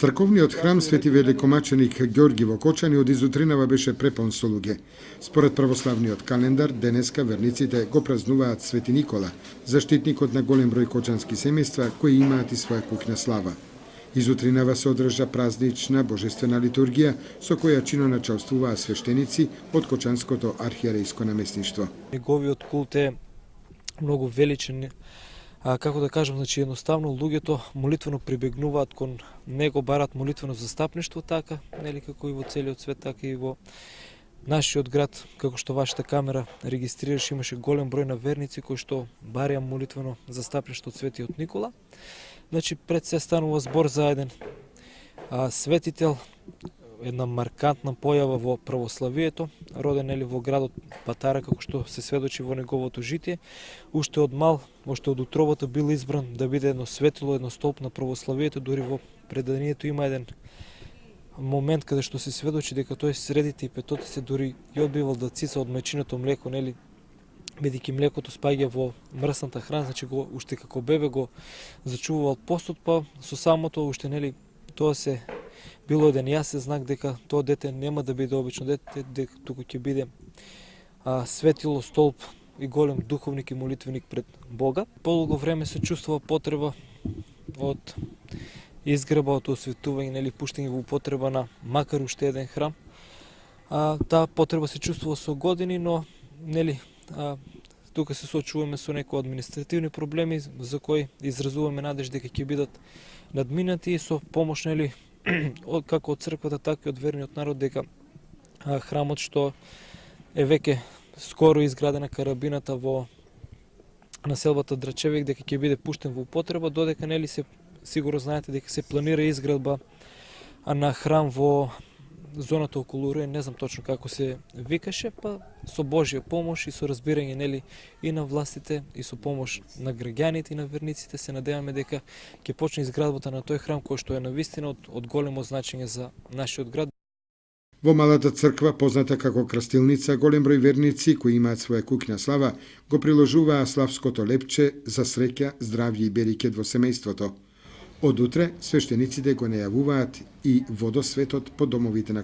Црковниот храм Свети великомаченик Ѓорги во Кочани од изутринава беше препон со луѓе. Според православниот календар, денеска верниците го празнуваат Свети Никола, заштитникот на голем број кочански семејства кои имаат и своја куќна слава. Изутринава се одржа празнична божествена литургија со која чиноначалствуваа свештеници од Кочанското архиерејско наместништво. Неговиот култ е многу величен. Како да кажам, значи едноставно луѓето молитвено прибегнуваат кон него, барат молитвено застапништво, така, нели како и во целиот свет, така и во нашиот град, како што вашата камера регистрираше, имаше голем број на верници кои што бареа молитвено застапништво од Светиот Никола. Значи пред се станува збор за еден светител, една маркантна појава во православието, роден нели во градот Патара, како што се сведочи во неговото житие. Уште од мал, уште од утробата бил избран да биде едно светило, едно столб на православието, дури во преданието има еден момент каде што се сведочи дека тој средите и петоти се дури и одбивал да цица од мајчиното млеко, нели, бидејќи млекото спаѓа во мрсната храна, значи го уште како бебе го зачувувал постот, па со самото уште нели тоа се било еден јасен знак дека тоа дете нема да биде обично дете, дека туку ќе биде светило, столб и голем духовник и молитвеник пред Бога. Подолго време се чувствува потреба од изгреба, од осветување, нели пуштање во употреба на макар уште еден храм. Таа потреба се чувствува со години, но нели тука се соочуваме со некои административни проблеми за кои изразуваме надеж дека ќе бидат надминати и со помош нели како од црквата, така и од верниот народ, дека храмот што е веќе скоро изградена карабината во населбата Драчевик, дека ќе биде пуштен во употреба, додека нели се сигурно знаете дека се планира изградба на храм во зоната околу Руен, не знам точно како се викаше, па со Божја помош и со разбирање нели и на властите и со помош на граѓаните и на верниците се надеваме дека ќе почне изградбата на тој храм кој што е навистина од големо значење за нашиот град. Во малата црква, позната како крстилница, голем број верници кои имаат своја куќна слава го приложуваа славското лепче за среќа, здравје и берикет во семејството. Од утре свештениците го најавуваат и водосветот по домовите на